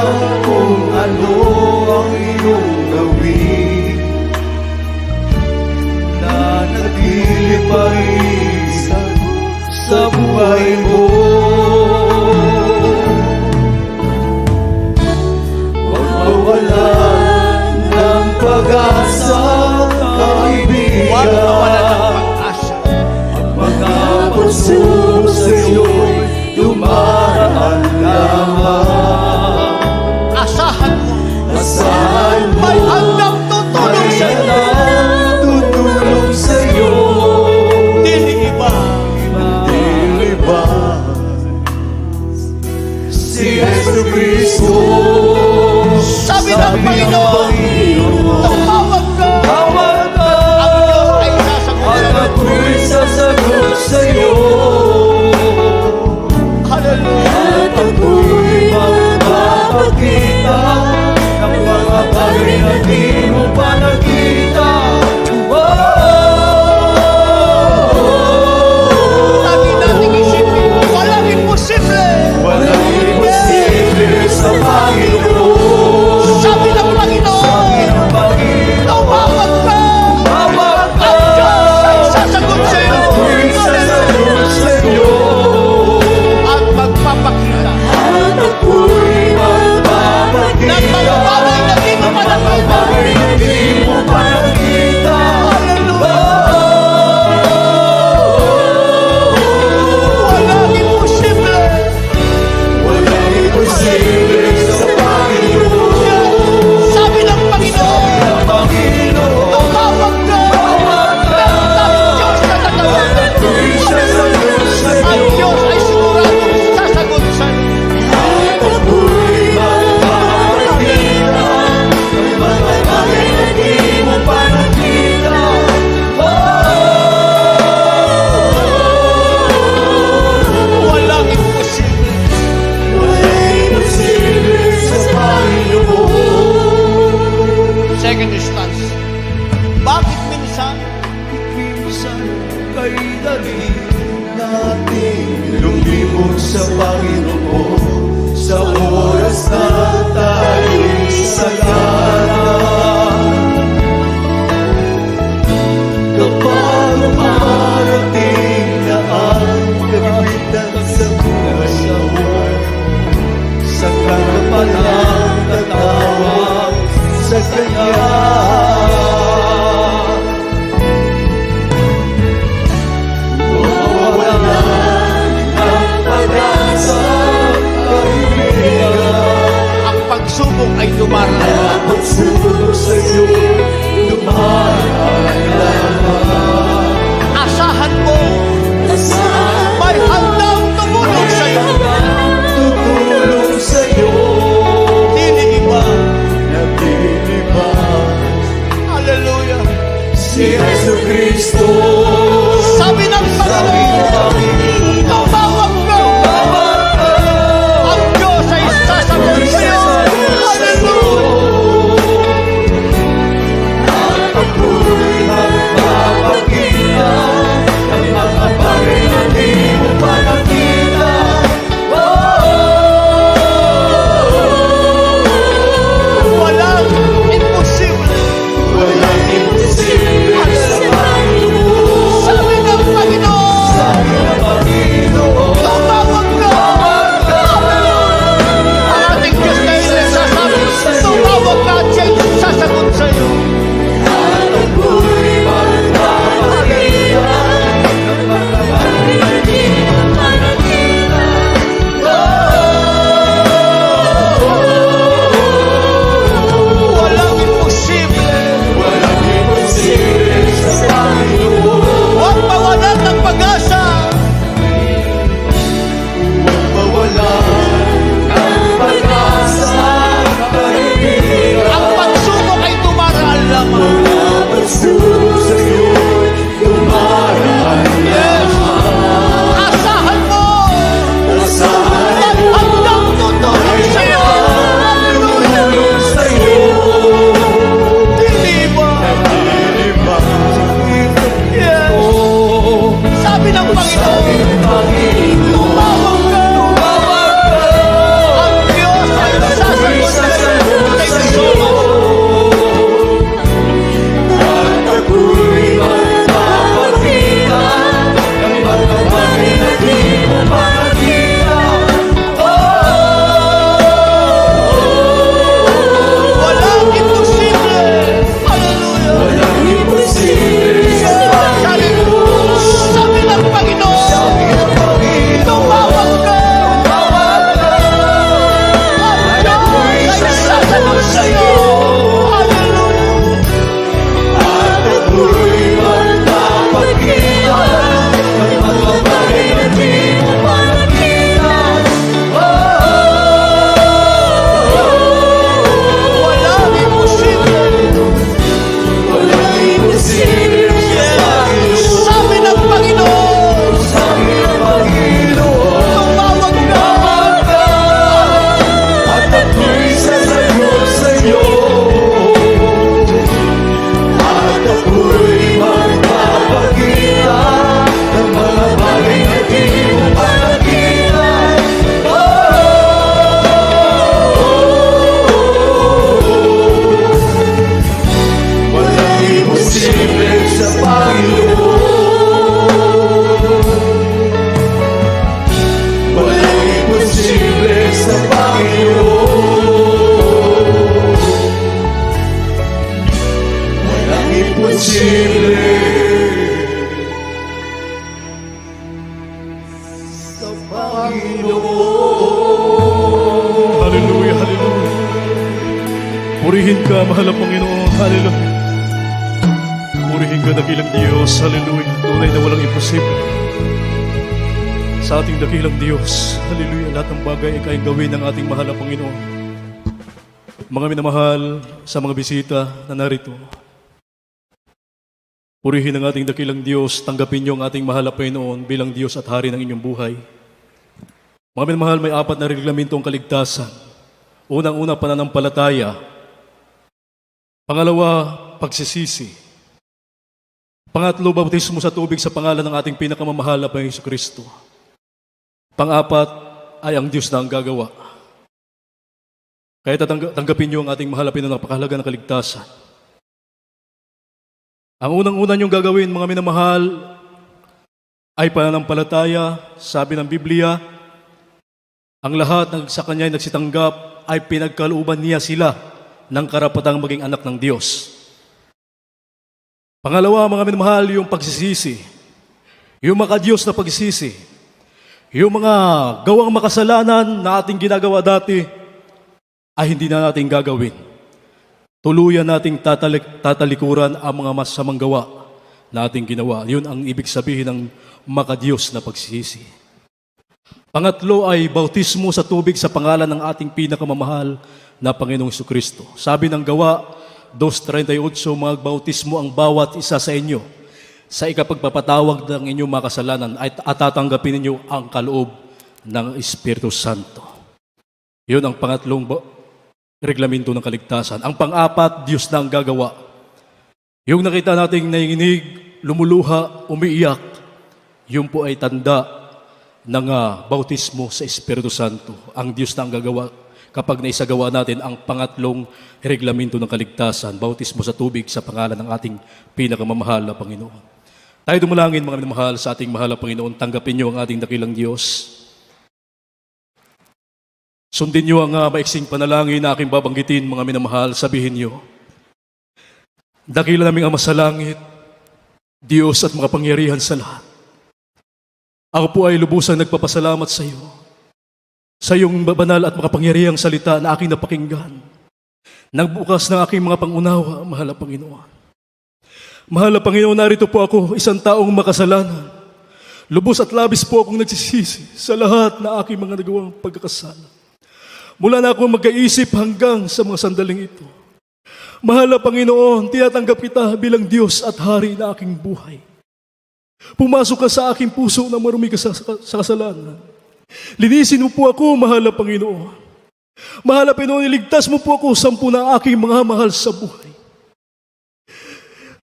kung ano ang iyong gawin. Na naging lilipay sa buhay mo. Huwag mawalan ng pag-asa, kaibigan. Huwag mawalan ng pag-asa. Mga pagsubok sa'yo'y dumaraan lamang. Asahan mo. Asahan mo, May hanggang tutulong sa may iyo. tutulong sa'yo. Dili iba. Iba si Yesu Cristo. Sabi ng Panginoon, tumawag ka. Tawag ka, Ang Diyos ay sasagot at ako'y sasagot sa'yo. Hallelujah. At ako'y magpapakita ng mga bagay na di mo pa nakita. Lagi nating isipin, walang imposible. Walang imposible sa Panginoon. Sabi ng Panginoon, Ang Panginoon, tumawag ka. tawag ka, Ang Diyos ay sasagot sa iyo. ako'y sasagot sa'yo. At magpapakita At ako'y ng magpapakita mga bagay na di mo pa ng mga nakita. bagay na di mo pa nakita. Walang imposible. Walang imposible sa Panginoon. Sabi ng Panginoon, Ang Panginoon, tumawag ka. Ang Diyos na tatawagan. ako'y sasagot sa'yo. Ang Diyos ay siguradong sasagot sa iyo. At ako'y magpapakita ng mga bagay na di mo pa nakita. Walang imposible. Walang imposible sa Panginoon. Second instance. Bakit minsan Minsan kay dali natin lumibot sa Panginoon sa oras na tayo'y sagana. Kapag umarating na ang kagitan sa buhay, saka ka palang tatawag sa Kanya. ang pagsubok ay dumaraan. Pagsubok sa'yo, dumaraan lamang. Asahan mo, may handang tumulong sa iyo. Tutulong sa'yo, Dili iba. nagdilibang Hallelujah. si Yesu Cristo. Sabi ng Panginoon, tumawag ka. Ang Diyos ay sasagot sa iyo. Hallelujah. At ako'y magpapakita ng mga bagay na di mo pa nakita. Purihin ka, mahal na Panginoon. Hallelujah. Purihin ka, dakilang Diyos. Hallelujah. Tunay na walang imposible. Sa ating dakilang Diyos. Hallelujah. Lahat ng bagay ay kayang gawin ng ating mahal na Panginoon. Mga minamahal sa mga bisita na narito. Purihin ang ating dakilang Diyos. Tanggapin niyo ang ating mahal na Panginoon bilang Diyos at Hari ng inyong buhay. Mga minamahal, may 4 na reglamento ang kaligtasan. Unang-una, pananampalataya. Pangalawa, pagsisisi. Pangatlo, bautismo sa tubig sa pangalan ng ating pinakamamahal na Panginoong Kristo. Pang-apat ay ang Diyos na ang gagawa. Kaya tanggapin niyo ang ating mahal na Panginoon, napakahalaga ng kaligtasan. Ang unang-una niyong gagawin, mga minamahal, ay pananampalataya. Sabi ng Biblia, ang lahat ng sa Kanya ay nagsitanggap ay pinagkalooban niya sila ng karapatang maging anak ng Diyos. Pangalawa, mga minamahal, yung pagsisisi. Yung maka-Diyos na pagsisisi. Yung mga gawang makasalanan na ating ginagawa dati ay hindi na natin gagawin. Tuluyan nating tatalikuran ang mga masamang gawa na ating ginawa. Yun ang ibig sabihin ng maka-Diyos na pagsisisi. Pangatlo ay bautismo sa tubig sa pangalan ng ating pinakamamahal na Panginoong Jesucristo. Sabi ng Gawa 2:38, magbautismo ang bawat isa sa inyo sa ikapagpapatawag ng inyong mga kasalanan at tatanggapin ninyo ang kaloob ng Espiritu Santo. Yun ang pangatlong reglamento ng kaligtasan. Ang pang-apat, Diyos na ang gagawa. Yung nakita nating nanginginig, lumuluha, umiiyak, yun po ay tanda ng bautismo sa Espiritu Santo. Ang Diyos na ang gagawa kapag naisagawa natin ang pangatlong reglamento ng kaligtasan, bautismo sa tubig sa pangalan ng ating pinakamamahal na Panginoon. Tayo dumalangin, mga minamahal, sa ating mahal na Panginoon. Tanggapin niyo ang ating dakilang Diyos. Sundin niyo ang maiksing panalangin na aking babanggitin, mga minamahal. Sabihin niyo, dakila naming Ama sa langit, Diyos at makapangyarihan sa lahat. Ako po ay lubusang nagpapasalamat sa iyo, sa iyong banal at makapangyarihang salita na aking napakinggan. Nagbukas ng aking mga pangunawa, mahal na Panginoon. Mahal na Panginoon, narito po ako, isang taong makasalanan. Lubos at labis po akong nagsisisi sa lahat na aking mga nagawang pagkakasala. Mula na ako magkaisip hanggang sa mga sandaling ito. Mahal na Panginoon, tinatanggap kita bilang Diyos at Hari na aking buhay. Pumasok ka sa aking puso na marumi ka sa kasalanan. Linisin mo po ako, mahal na Panginoon. Mahal na Panginoon, iligtas mo po ako 10 na aking mga mahal sa buhay.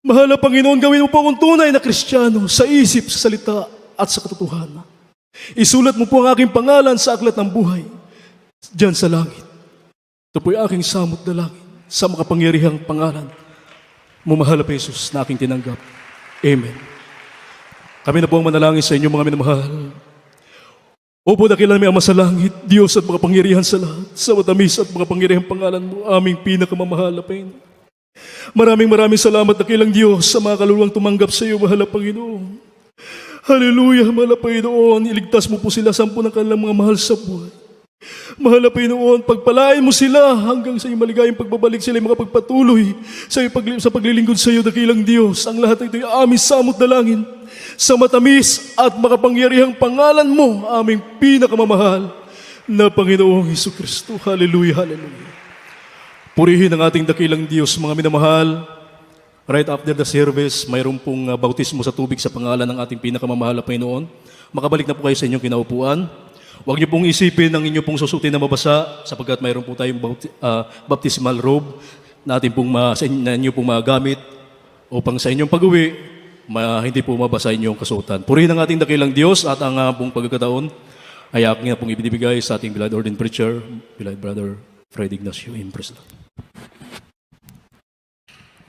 Mahal na Panginoon, gawin mo po akong tunay na Kristiyano sa isip, sa salita at sa katotohanan. Isulat mo po ang aking pangalan sa aklat ng buhay diyan sa langit. Ito po'y aking samot na langit sa makapangyarihang pangalan mo, mahal na Jesus, na aking tinanggap. Amen. Kami na po ang manalangin sa inyo, mga minamahal. Opo, dakilan may Ama sa langit, Diyos at makapangyarihan sa lahat, sa matamis at makapangyarihang pangalan mo, aming pinakamamahal na Panginoon. Maraming salamat, dakilang Diyos, sa mga kaluluwang tumanggap sa iyo, mahal na Panginoon. Hallelujah, mahal na Panginoon. Iligtas mo po sila 10 ng kanilang mga mahal sa buhay. Mahal na Panginoon, pagpalain mo sila hanggang sa iyong maligayang pagbabalik, sila makapagpatuloy sa paglilingkod sa iyo, dakilang Diyos. Ang lahat ng ito ay aming samot dalangin sa matamis at makapangyarihang pangalan mo, aming pinakamamahal na Panginoong Jesucristo. Hallelujah, hallelujah. Purihin ang ating dakilang Diyos, mga minamahal. Right after the service, mayroon pong bautismo sa tubig sa pangalan ng ating pinakamamahal na Panginoon. Makabalik na po kayo sa inyong kinaupuan. Huwag niyo pong isipin ang inyong pong susutin na mabasa sapagkat mayroon po tayong baptismal robe na inyo pong magamit upang sa inyong pag-uwi, hindi po mabasa inyong kasuotan. Purihin ang ating dakilang Diyos at ang pong pagkakataon ay aking na pong ibinibigay sa ating beloved ordained preacher, beloved brother Fred Ignacio Impress.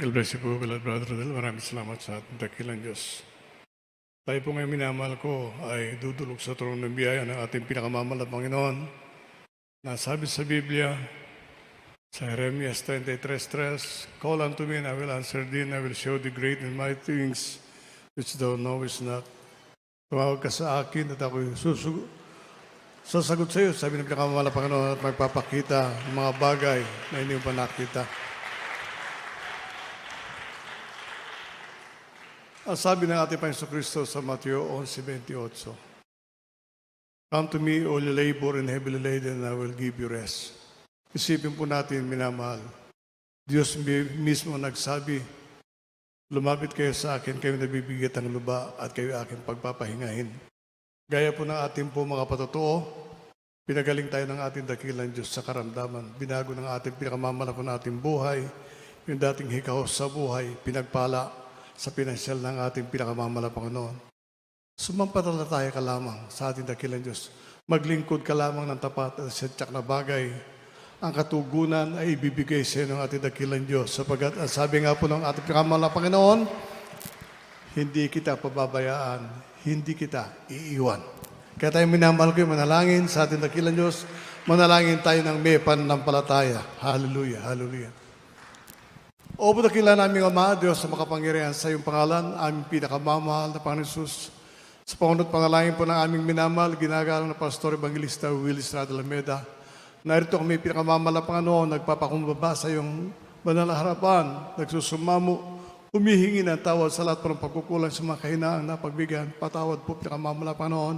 God bless you po, beloved brother Rodel. Maraming salamat sa ating dakilang Diyos. Tayo po ngayon minamahal ko ay dudulog sa trono ng biyaya ng ating pinakamamahal na Panginoon na sabi sa Biblia, sa Jeremias 33:3, call unto me and I will answer thee and I will show thee great and mighty things which thou knowest not. Tumawag ka sa akin at ako'y sasagot sa iyo, sabi ng pinakamamahal na Panginoon, at magpapakita ng mga bagay na hindi mo pa nakita. Ang sabi ng ating Panginoon Kristo sa Mateo 11:28, "Come to me, all you labor and heavily laden, and I will give you rest." Isipin po natin, minamahal, Diyos mismo nagsabi, "Lumapit kayo sa akin, kayo nabibigat ng luba, at kayo aking pagpapahingahin." Gaya po ng ating po mga patotoo, pinagaling tayo ng ating dakilang Diyos sa karamdaman. Binago ng ating pinakamamalak ng ating buhay, yung dating hikaw sa buhay, pinagpala sa pinansyal ng ating pinakamamalak Panginoon. Sumampalataya ka lamang sa ating dakilang Diyos. Maglingkod ka lamang ng tapat at sentyak na bagay. Ang katugunan ay ibibigay sa iyo ng ating dakilang Diyos. Sapagat ang sabi nga po ng ating pinakamamalak Panginoon, hindi kita pababayaan, hindi kita iiwan. Kaya tayo minamahal ko yung manalangin sa ating dakilang Diyos. Manalangin tayo ng may pananampalataya. Hallelujah, hallelujah. O dakila naming Ama, Diyos sa makapangyarihan sa iyong pangalan, aming pinakamamahal na Panginoon Jesus. Sa pangunot panalangin po ng aming minamahal, ginagalang na Pastor Evangelista Willis Rado Alameda. Narito kami pinakamamahal na Panginoon, nagpapakumbaba sa iyong banal na harapan, nagsusumamo, humihingi ng tawad sa lahat po ng pagkukulang sa mga kahinaang napagbigyan. Patawad po pinakamamahal na Panginoon.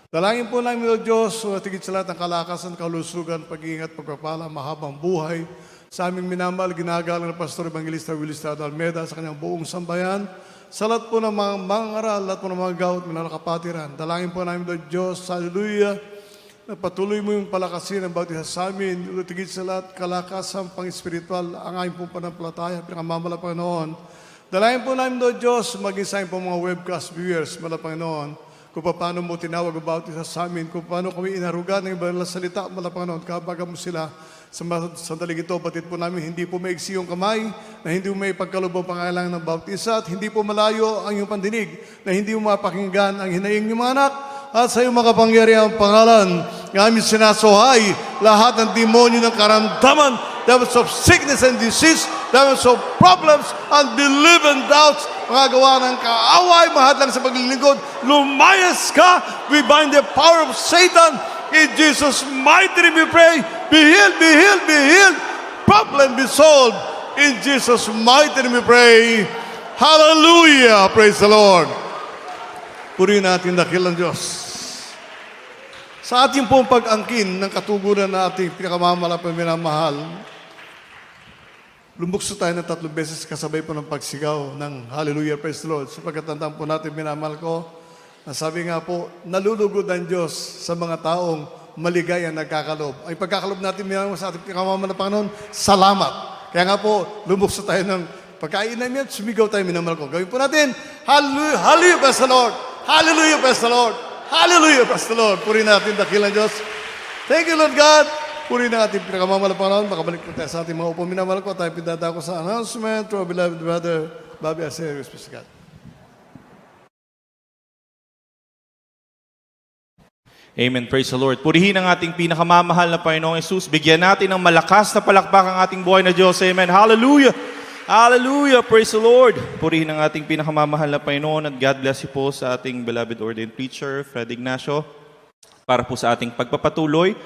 Dalangin po namin, Lord Diyos, tigit sa lahat ng kalakasan, kalusugan, pag-iingat, pagpapala, mahabang buhay. Sa aming minamahal, ginagalang na Pastor Evangelista Willis Rado Almeda sa kanyang buong sambayan. Sa lahat po ng mga mangaral, lahat po ng mga gawat, minalakapatiran. Dalangin po namin, Lord Diyos, hallelujah, na patuloy mo yung palakasin ng bawat isa sa amin. Tigit sa lahat, kalakasan, pang-espiritual, ang aming pong panampalataya, pinakamamala Panginoon. Dalangin po namin, Lord Diyos, maging sa aming po mga webcast viewers, mala Panginoon, kung paano mo tinawag ang bawat isa sa amin, kung paano kami inarugan ng banal na salita, mala Panginoon, kabaga mo sila sa sandaling ito. Batid po namin, hindi po maigsi yung kamay, na hindi mo may pagkalubong pangailangan ng bawat isa, at hindi po malayo ang iyong pandinig, na hindi mo mapakinggan ang hinaing ng mga anak, at sa iyong makapangyarihang pangalan, ng aming sinasuhay lahat ng demonyo ng karamdaman, devils of sickness and disease, devils of problems, unbelief and doubts, mga gawa ng kaaway, mahadlang sa paglilingkod, lumayas ka, we bind the power of Satan, in Jesus' mighty name we pray, be healed, be healed, be healed, problem be solved, in Jesus' mighty name we pray, hallelujah, praise the Lord. Purihin natin dakilang Diyos. Sa ating pong pag-angkin ng katugunan na ating pinakamamahal minamahal, lumbukso tayo ng 3 beses kasabay po ng pagsigaw ng Hallelujah, praise the Lord. Sapagkat tandaan po natin, minamahal ko, na sabi nga po, nalulugod ang Diyos sa mga taong maligayang nagkakalob. Ang pagkakalob natin minamahal sa ating pinakamamahal na Panginoon, salamat. Kaya nga po, lumbukso tayo ng pagkain namin at sumigaw tayo, minamahal ko. Gawin po natin, Hallelujah, Hallelujah, praise the Lord. Hallelujah, praise the Lord. Hallelujah, praise the Lord. Purihin natin dakilang Diyos. Thank you, Lord God. Purihin natin pinakamamahal na Panginoon. Makabalik po tayo sa ating mga upo. Minamahal ko, tayo pindadako sa announcement to our beloved brother, Bobby Acerio, praise God. Amen. Praise the Lord. Purihin ang ating pinakamamahal na Panginoong Jesus. Bigyan natin ng malakas na palakpak ang ating buhay na Diyos. Amen. Hallelujah. Hallelujah! Praise the Lord! Purihin ang ating pinakamamahal na Panginoon at God bless you po sa ating beloved ordained preacher, Fred Ignacio, para po sa ating pagpapatuloy,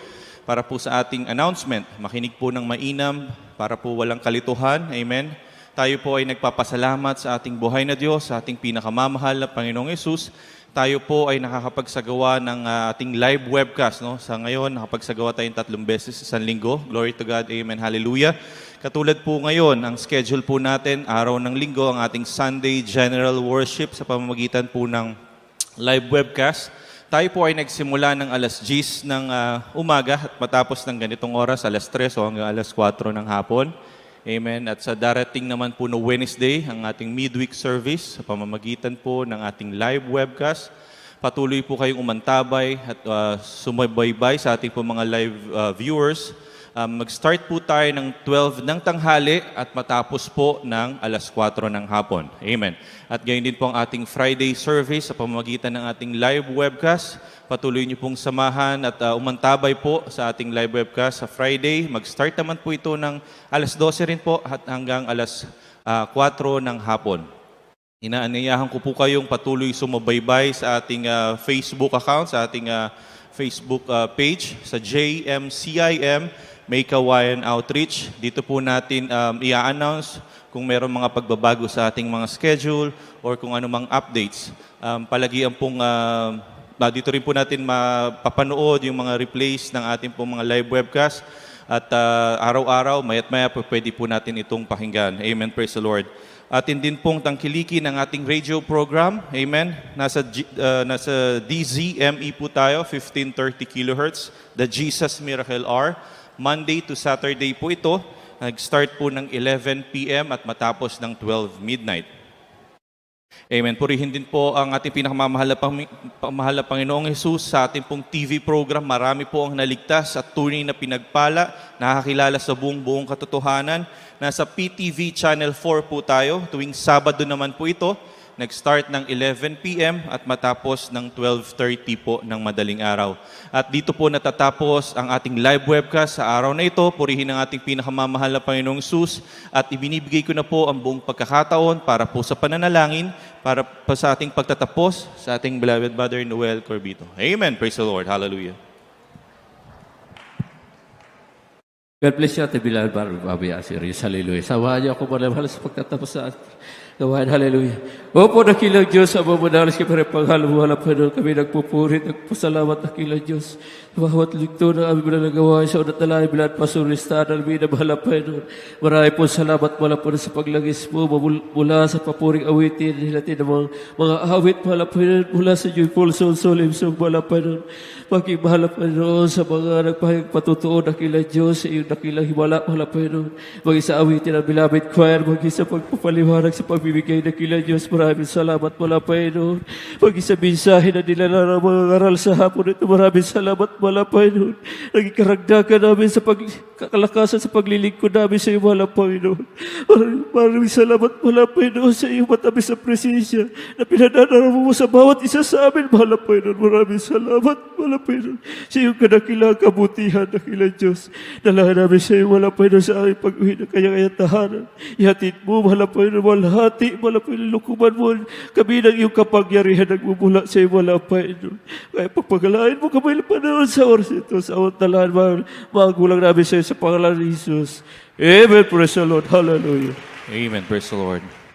para po sa ating announcement. Makinig po ng mainam, para po walang kalituhan. Amen. Tayo po ay nagpapasalamat sa ating buhay na Diyos, sa ating pinakamamahal na Panginoong Yesus. Tayo po ay nakakapagsagawa ng ating live webcast. No? Sa ngayon, nakapagsagawa tayong 3 beses sa linggo. Glory to God. Amen. Hallelujah. Katulad po ngayon, ang schedule po natin, araw ng linggo, ang ating Sunday General Worship sa pamamagitan po ng live webcast. Tayo po ay nagsimula ng alas 10 ng umaga at matapos ng ganitong oras, alas 3 o hanggang alas 4 ng hapon. Amen. At sa darating naman po no Wednesday, ang ating midweek service sa pamamagitan po ng ating live webcast. Patuloy po kayong umantabay at sumabaybay sa ating po mga live viewers. Mag-start po tayo ng 12 ng tanghali at matapos po ng alas 4 ng hapon. Amen. At gayon din po ang ating Friday service sa pamamagitan ng ating live webcast. Patuloy niyo pong samahan at umantabay po sa ating live webcast sa Friday. Mag-start naman po ito ng alas 12 rin po at hanggang alas 4 ng hapon. Inaanyayahan ko po kayong patuloy sumabaybay sa ating Facebook account, sa ating Facebook page sa JMCIM May Kawayan Outreach. Dito po natin i-announce kung meron mga pagbabago sa ating mga schedule or kung ano mang updates. Palagian pong dito rin po natin mapapanood yung mga replays ng ating pong mga live webcast at araw-araw, mayat maya po pwede po natin itong pakinggan. Amen, praise the Lord. Atin din pong tangkilikin ng ating radio program. Amen. Nasa DZME po tayo, 1530 kHz, the Jesus Miracle Hour. Monday to Saturday po ito. Nag-start po ng 11 p.m. at matapos ng 12 midnight. Amen. Purihin din po ang ating pinakamamahal na Panginoong Jesus sa ating pong TV program. Marami po ang naligtas at tunay na pinagpala, nakakilala sa buong katotohanan. Nasa PTV Channel 4 po tayo. Tuwing Sabado naman po ito. Nag-start ng 11 p.m. at matapos ng 12:30 po ng madaling araw. At dito po natatapos ang ating live webcast sa araw na ito. Purihin ang ating pinakamamahal na Panginoong Jesus at ibinibigay ko na po ang buong pagkakataon para po sa pananalangin, para pa sa ating pagtatapos sa ating beloved Brother Noel Corbito. Amen. Praise the Lord. Hallelujah. God bless you, Ate Bilal, Babi Asiris. Hallelujah. Sawahan niyo ako manamahal sa pagtatapos sa gawain. Hallelujah. Opo, nakilang Diyos, ang mamanalas kay Panginoon, Panginoon, kami nagpupuri, nagpasalamat, nakilang Diyos. Bawat ligto na aming nagawa sa unat na lahi, bilang pasuristaan, namin na mahal, Panginoon. Marami po salamat, mahal po sa paglagis mo, mula sa papuring awitin, natin ng mga awit, mahal, Panginoon, mula sa joyful soul, solim, mahal, Panginoon. Maging mahal, Panginoon, sa mga nagpatutuon, nakilang Diyos, sa iyong nakilang himala, mahal, Panginoon. Maging sa awitin ang beloved choir, maging sa pagpapaliwanag sa pagbibigay na kila Diyos. Maraming salamat mula, Panginoon. Maging sa mensahe na nilala ng mga ngaral sa hapon ito. Maraming salamat mula, Panginoon. Naging karagdagan namin sa kalakasan sa paglilingkod namin sa iyo, mula, Panginoon. Maraming salamat mula, Panginoon, sa iyong matamis na presensya na pinadadala mo sa bawat isa sa amin, mula, Panginoon. Maraming salamat mula, Panginoon, sa iyong kadakilang kabutihan na kila Diyos. Dalahan namin sa iyo, mula, Panginoon, sa aming pag-uwi ng kanyang tahanan. Ihatid mo, mula, Panginoon, walhati, mula, Panginoon, lukuman mo kami ng iyong kapangyarihan nagmumula sa iyo, mula, Panginoon. Kaya pagpagalain mo kami Panginoon sa oras ito, sa awat-talaan, mga gulang namin sa iyo sa pangalan ni Jesus. Amen. Praise the Lord. Hallelujah. Amen. Praise the Lord.